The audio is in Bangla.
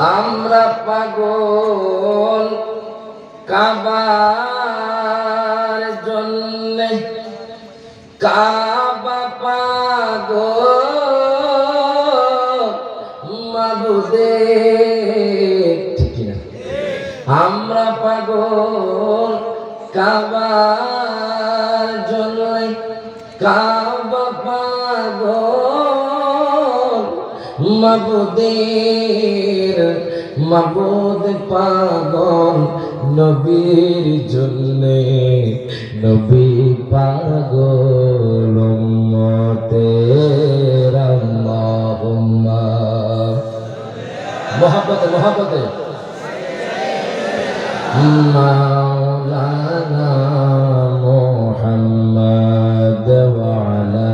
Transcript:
আমরা পাগল কাবার জন্যে, কাবা পাগল মাবুদের, ঠিক না? আমরা পাগল কাবার জন্যে, কাবা পাগল মাবুদের, মাবুদ পাগল নবীর জন্যে, নবী পাগল উম্মতের। আল্লাহুম্মা মহব্বতে মহব্বতে মাওলানা মুহাম্মদ ওয়া আলা